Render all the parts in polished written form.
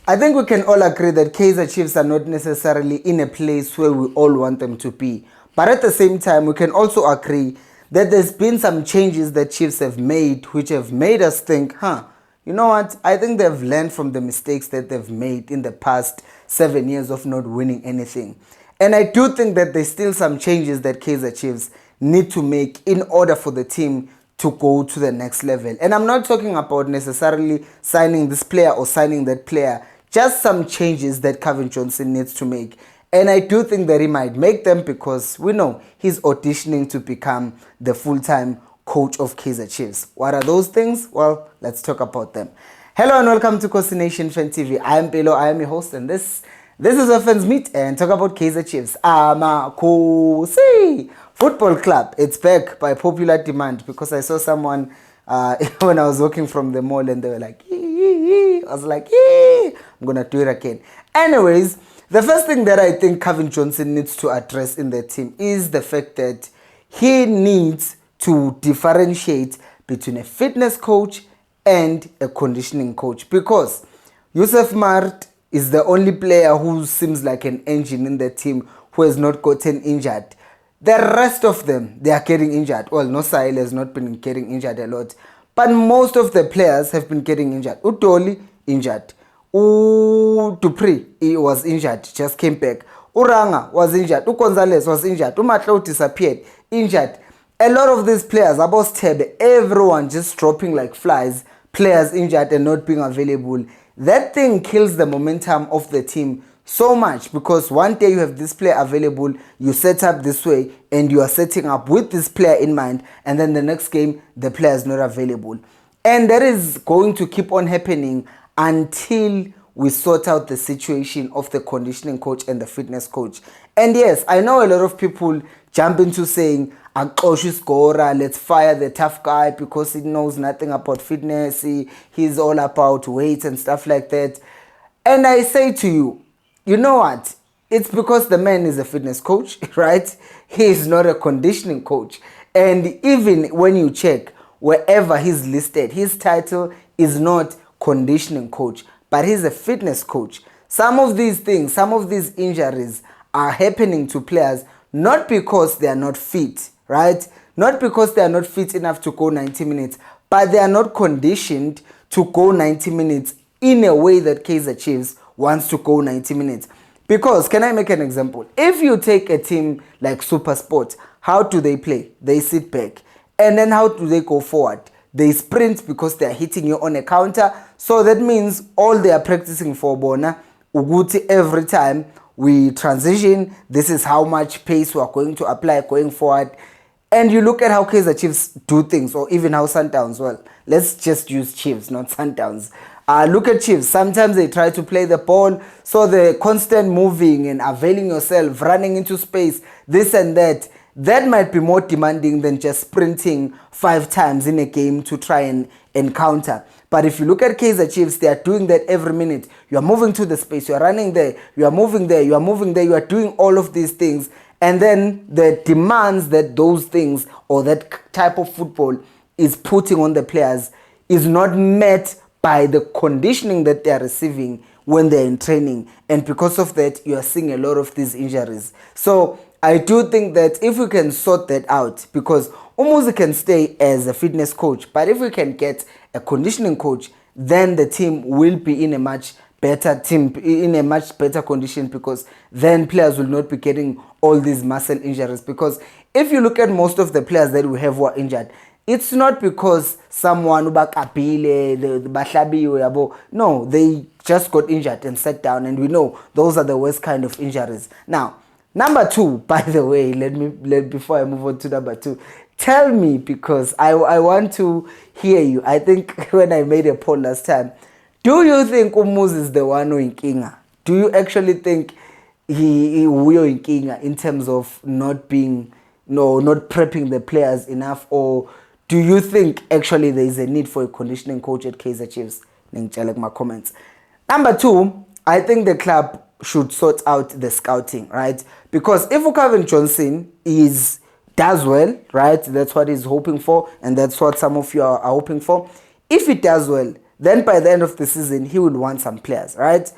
I think we can all agree that Kaizer Chiefs are not necessarily in a place where we all want them to be. But at the same time, we can also agree that there's been some changes that Chiefs have made, which have made us think, you know what? I think they've learned from the mistakes that they've made in the past 7 years of not winning anything. And I do think that there's still some changes that Kaizer Chiefs need to make in order for the team to go to the next level. And I'm not talking about necessarily signing this player or signing that player, just some changes that Calvin Johnson needs to make. And I do think that he might make them because we know he's auditioning to become the full-time coach of Kaizer Chiefs. What are those things? Well, let's talk about them. Hello and welcome to Khosi Nation Fan TV. I am Pelo, I am your host, and this is where fans meet and talk about Kaizer Chiefs. Khosi Football Club. It's back by popular demand because I saw someone when I was walking from the mall and they were like, I was like, I'm gonna do it again. Anyways, the first thing that I think Calvin Johnson needs to address in the team is the fact that he needs to differentiate between a fitness coach and a conditioning coach, because Yusuf Mart is the only player who seems like an engine in the team who has not gotten injured. The rest of them, they are getting injured. Well, no, Sahil has not been getting injured a lot, but most of the players have been getting injured. Utoli, injured. Dupree, he was injured, just came back. Uranga was injured. Gonzalez was injured. Umatlo disappeared, injured. A lot of these players, about Tebe, everyone just dropping like flies, players injured and not being available. That thing kills the momentum of the team so much, because one day you have this player available, you set up this way and you are setting up with this player in mind, and then the next game the player is not available. And that is going to keep on happening until we sort out the situation of the conditioning coach and the fitness coach. And yes, I know a lot of people jump into saying, let's fire the tough guy because he knows nothing about fitness, he's all about weights and stuff like that. And I say to you, you know what? It's because the man is a fitness coach, right? He is not a conditioning coach. And even when you check, wherever he's listed, his title is not conditioning coach, but he's a fitness coach. Some of these things, some of these injuries are happening to players not because they are not fit, right? Not because they are not fit enough to go 90 minutes, but they are not conditioned to go 90 minutes in a way that Kaizer Chiefs wants to go 90 minutes. Because, can I make an example? If you take a team like Super Sport, how do they play? They sit back. And then how do they go forward? They sprint because they are hitting you on a counter. So that means all they are practicing for Bona, Uguti, every time we transition, this is how much pace we are going to apply going forward. And you look at how Kaizer Chiefs do things, or even how Sundowns, well, let's just use Chiefs, not Sundowns. Look at Chiefs. Sometimes they try to play the ball, so the constant moving and availing yourself, running into space, this and that. That might be more demanding than just sprinting 5 times in a game to try and encounter. But if you look at Kaizer Chiefs, they are doing that every minute. You are moving to the space, you are running there, you are moving there, you are moving there, you are doing all of these things. And then the demands that those things or that type of football is putting on the players is not met by the conditioning that they are receiving when they're in training. And because of that, you are seeing a lot of these injuries. So I do think that if we can sort that out, because Umuzi can stay as a fitness coach, but if we can get a conditioning coach, then the team will be in a much better condition, because then players will not be getting all these muscle injuries. Because if you look at most of the players that we have who are injured, it's not because someone no, they just got injured and sat down, and we know those are the worst kind of injuries. Now, number 2, by the way, before I move on to number 2, tell me, because I want to hear you. I think when I made a poll last time, do you think Umuz is the one who in Kinga? Do you actually think he will in Kinga in terms of not prepping the players enough, or do you think actually there is a need for a conditioning coach at Kaizer Chiefs? Like my comments. Number 2, I think the club should sort out the scouting, right? Because if Calvin Johnson does well, right, that's what he's hoping for, and that's what some of you are hoping for. If he does well, then by the end of the season, he will want some players, right?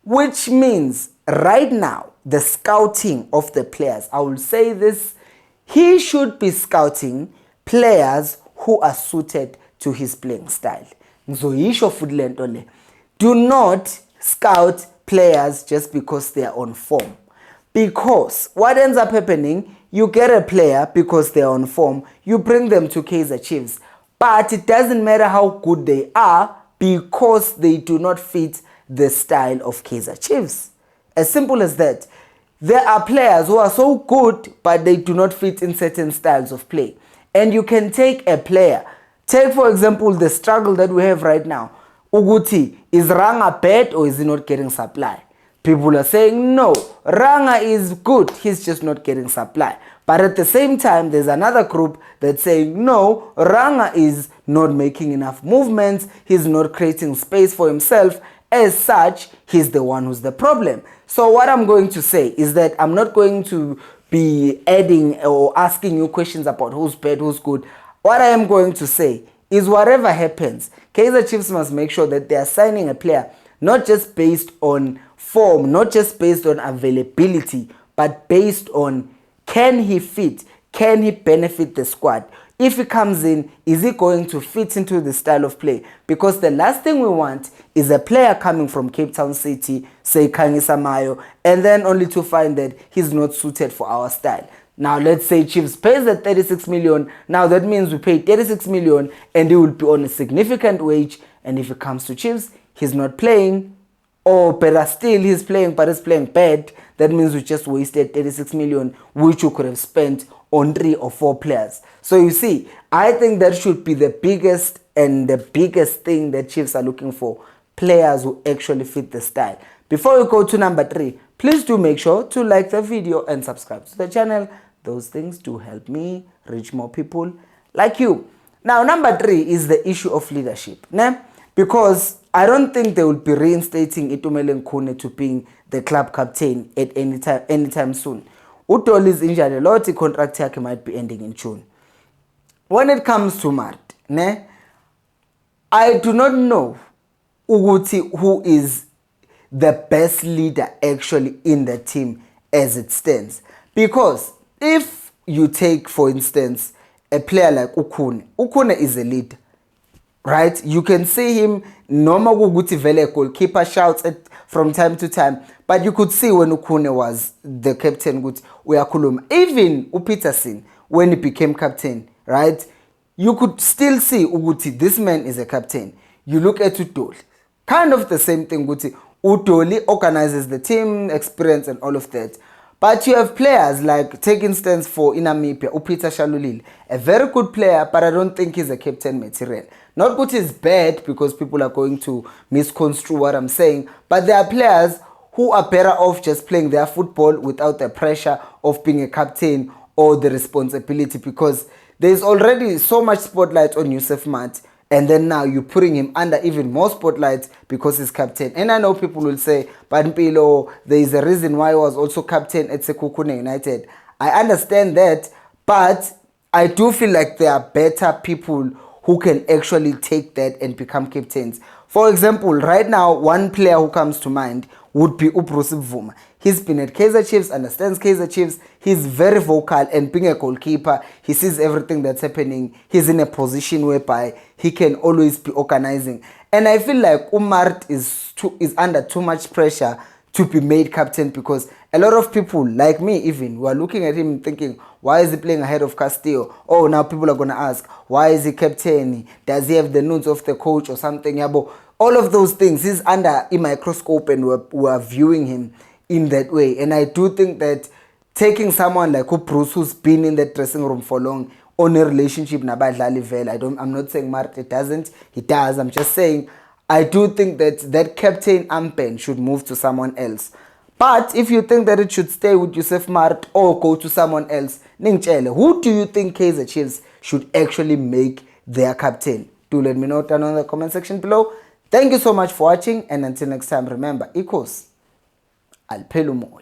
Which means right now, the scouting of the players, I will say this, he should be scouting players who are suited to his playing style. Ngizoyisho futhi lento le. Do not scout players just because they are on form. Because what ends up happening, you get a player because they are on form, you bring them to Kaizer Chiefs. But it doesn't matter how good they are because they do not fit the style of Kaizer Chiefs. As simple as that. There are players who are so good but they do not fit in certain styles of play. And you can take a player. Take for example the struggle that we have right now. Uguti, is Ranga bad or is he not getting supply? People are saying no, Ranga is good, he's just not getting supply. But at the same time, there's another group that's saying no, Ranga is not making enough movements, he's not creating space for himself. As such, he's the one who's the problem. So what I'm going to say is that I'm not going to be adding or asking you questions about who's bad, who's good. What I am going to say is whatever happens, Kaizer Chiefs must make sure that they are signing a player not just based on form, not just based on availability, but based on can he fit, can he benefit the squad? If he comes in, is he going to fit into the style of play? Because the last thing we want is a player coming from Cape Town City, say Kaizer Mayo, and then only to find that he's not suited for our style. Now let's say Chiefs pays that 36 million. Now that means we pay 36 million and he will be on a significant wage. And if it comes to Chiefs, he's not playing, or better still, he's playing but he's playing bad. That means we just wasted 36 million, which you could have spent on 3 or 4 players. So you see, I think that should be the biggest thing that Chiefs are looking for. Players who actually fit the style. Before we go to number 3, please do make sure to like the video and subscribe to the channel. Those things do help me reach more people like you. Now, number 3 is the issue of leadership. Because I don't think they will be reinstating Itumeleng Khune to being the club captain at anytime soon. Utoli's injured a lot, contract might be ending in June. When it comes to Mart, I do not know Uguti who is the best leader actually in the team as it stands. Because if you take, for instance, a player like Ukune is a leader, right? You can see him, Noma Guguti Vele goalkeeper shouts at from time to time, but you could see when Ukune was the captain, even Upeterson, when he became captain, right? You could still see Uguti, this man is a captain. You look at Utoli, kind of the same thing, Uguti. Utoli organizes the team, experience and all of that. But you have players like, take instance for Namibia, Upita Shalulile, a very good player, but I don't think he's a captain material. Not good is bad because people are going to misconstrue what I'm saying, but there are players who are better off just playing their football without the pressure of being a captain or the responsibility, because there's already so much spotlight on Yusuf Mat. And then now you're putting him under even more spotlight because he's captain. And I know people will say, but Mpilo, there is a reason why he was also captain at Sekhukhune United. I understand that, but I do feel like there are better people who can actually take that and become captains. For example, right now, one player who comes to mind would be Ubrusi Vuma. He's been at Kaizer Chiefs, understands Kaizer Chiefs. He's very vocal, and being a goalkeeper, he sees everything that's happening. He's in a position whereby he can always be organizing. And I feel like Umart is under too much pressure to be made captain, because a lot of people, like me even, who are looking at him thinking, why is he playing ahead of Castillo? Oh, now people are going to ask, why is he captain? Does he have the notes of the coach or something? All of those things, he's under a microscope, and we're viewing him in that way. And I do think that taking someone like Bruce, who's been in that dressing room for long, on a relationship nabadlali vele, I'm not saying Marte doesn't, he does. I'm just saying I do think that captain Ampen should move to someone else. But if you think that it should stay with Yusuf Mart or go to someone else, who do you think Kaizer Chiefs should actually make their captain? Do let me know down in the comment section below. Thank you so much for watching, and until next time, remember, equals Alpelumo.